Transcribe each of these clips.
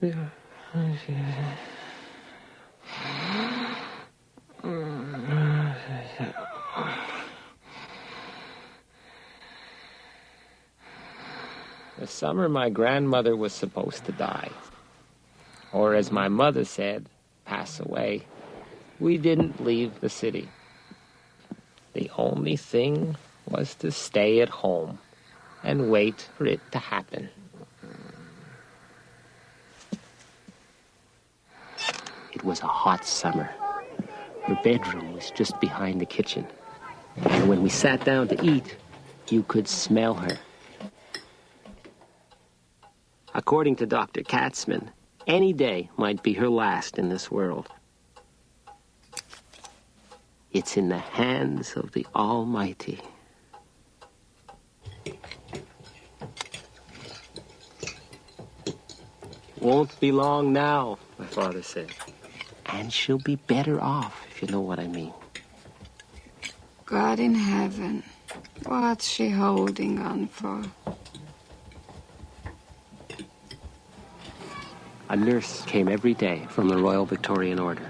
The summer my grandmother was supposed to die, or as my mother said, pass away, we didn't leave the city. The only thing was to stay at home and wait for it to happen. It was a hot summer. Her bedroom was just behind the kitchen. And when we sat down to eat, you could smell her. According to Dr. Katzman, any day might be her last in this world. It's in the hands of the Almighty. Won't be long now, my father said. And she'll be better off, if you know what I mean. God in heaven, what's she holding on for? A nurse came every day from the Royal Victorian Order.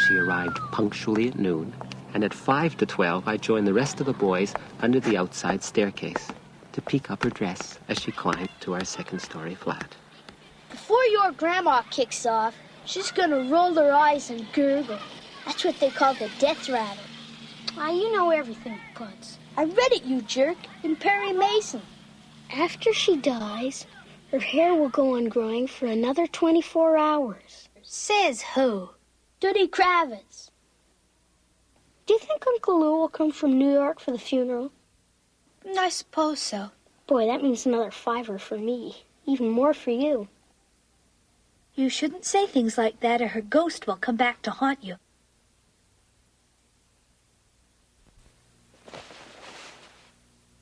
She arrived punctually at noon, and at 5 to 12, I joined the rest of the boys under the outside staircase to peek up her dress as she climbed to our second-story flat. Before your grandma kicks off, she's gonna roll her eyes and gurgle. That's what they call the death rattle. Ah, you know everything, Putz. I read it, you jerk, in Perry Mason. After she dies, her hair will go on growing for another 24 hours. Says who? Duddy Kravitz. Do you think Uncle Lou will come from New York for the funeral? I suppose so. Boy, that means another $5 for me. Even more for you. You shouldn't say things like that or her ghost will come back to haunt you.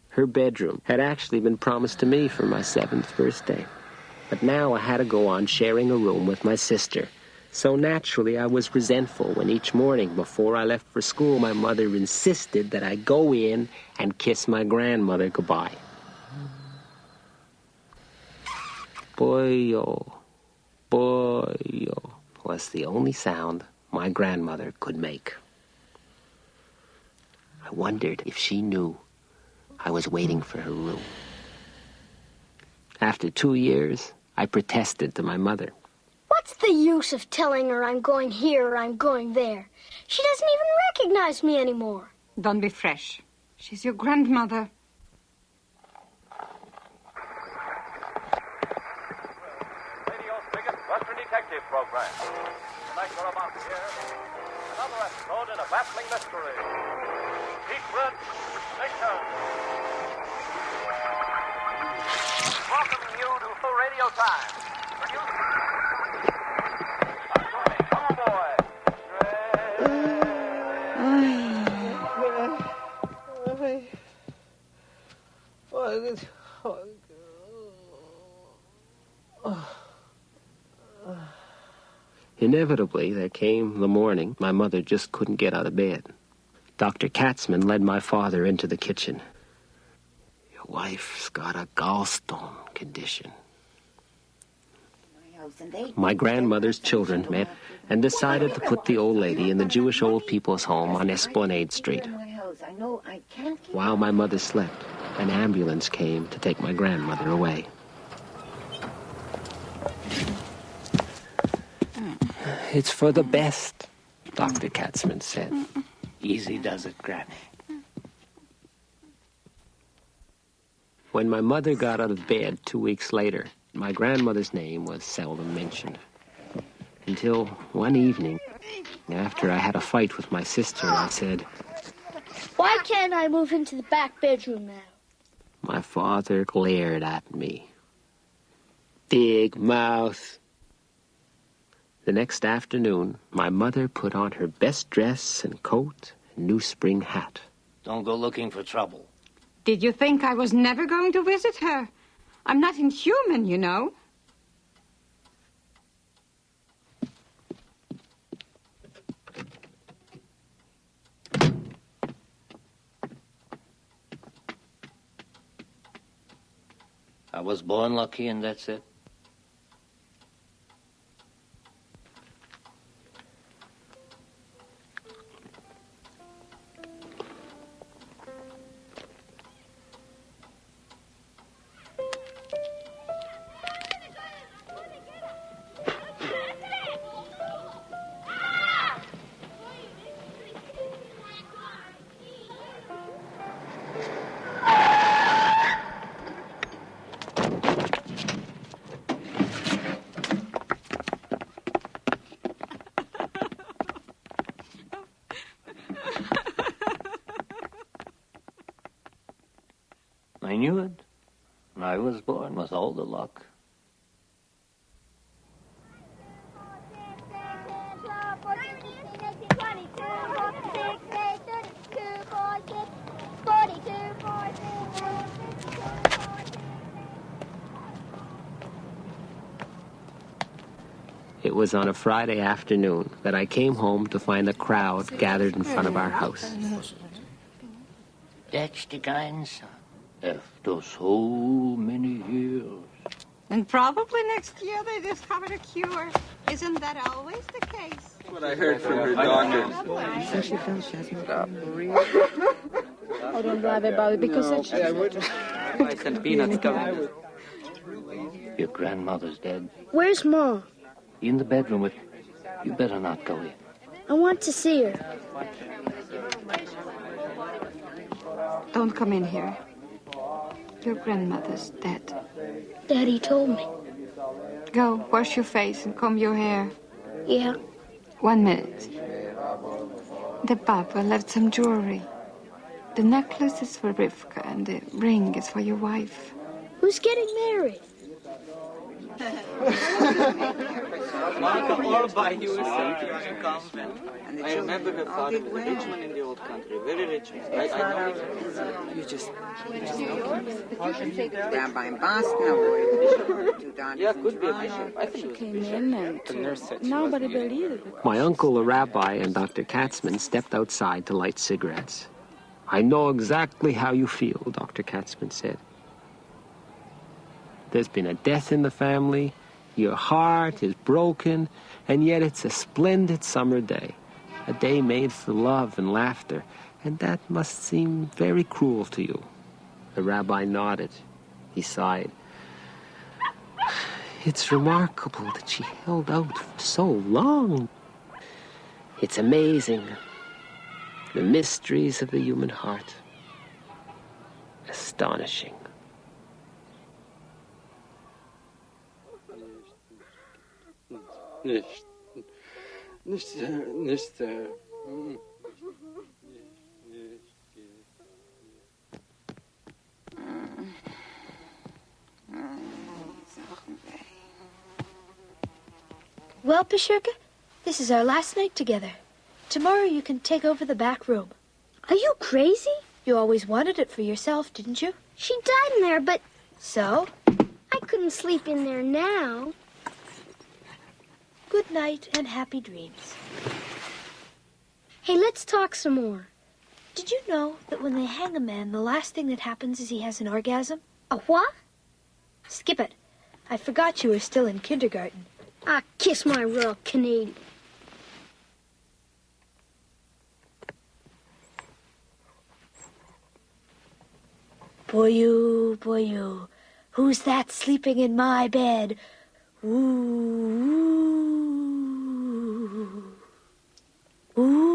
Her bedroom had actually been promised to me for my 7th birthday. But now I had to go on sharing a room with my sister. So naturally, I was resentful when each morning before I left for school, my mother insisted that I go in and kiss my grandmother goodbye. Boy-o, boy-o, was the only sound my grandmother could make. I wondered if she knew I was waiting for her room. After 2 years, I protested to my mother. What's the use of telling her I'm going here or I'm going there? She doesn't even recognize me anymore. Don't be fresh. She's your grandmother. Radio's biggest Western detective program. Tonight we're about to hear another episode in a baffling mystery. Secret Mission. Welcome you to Full Radio Time. Produced. Come on, boy. Inevitably, there came the morning my mother just couldn't get out of bed. Dr. Katzman led my father into the kitchen. Your wife's got a gallstone condition. My grandmother's children met and decided to put the old lady in the Jewish old people's home on Esplanade Street. While my mother slept, an ambulance came to take my grandmother away. It's for the best, Dr. Katzman said. Easy does it, Granny. When my mother got out of bed 2 weeks later, my grandmother's name was seldom mentioned. Until one evening, after I had a fight with my sister, I said, Why can't I move into the back bedroom now? My father glared at me. Big mouth. The next afternoon, my mother put on her best dress and coat and new spring hat. Don't go looking for trouble. Did you think I was never going to visit her? I'm not inhuman, you know. I was born lucky and that's it. I knew it. I was born with all the luck. It was on a Friday afternoon that I came home to find a crowd gathered in front of our house. That's the grandson. After so many years. And probably next year they discover a cure. Isn't that always the case? What I heard from her doctor. Oh, don't lie about it because that's Rice and peanuts coming. Your grandmother's dead. Where's Mom? In the bedroom with... You better not go in. I want to see her. Don't come in here. Your grandmother's dead. Daddy told me. Go, wash your face and comb your hair. Yeah. 1 minute. The papa left some jewelry. The necklace is for Rivka and the ring is for your wife. Who's getting married? Monica Orba, he was sent to a convent. I remember her father was a rich man in the old country, very rich man. I know him. You just down by Boston or Yeah, could be a bishop. I think it was a came bishop. in and nobody believed it. My uncle, a rabbi, and Dr. Katzman stepped outside to light cigarettes. I know exactly how you feel, Dr. Katzman said. There's been a death in the family, your heart is broken, and yet it's a splendid summer day. A day made for love and laughter, and that must seem very cruel to you. The rabbi nodded. He sighed. It's remarkable that she held out for so long. It's amazing. The mysteries of the human heart. Astonishing. Nicht. Well, Pashurka, this is our last night together. Tomorrow you can take over the back room. Are you crazy? You always wanted it for yourself, didn't you? She died in there, but So, I couldn't sleep in there now. good night and happy dreams. Hey, let's talk some more. Did you know that when they hang a man, the last thing that happens is he has an orgasm? A what? Skip it. I forgot you were still in kindergarten. Ah, kiss my Royal Canadian. Boy, who's that sleeping in my bed? Ooh, ooh, ooh.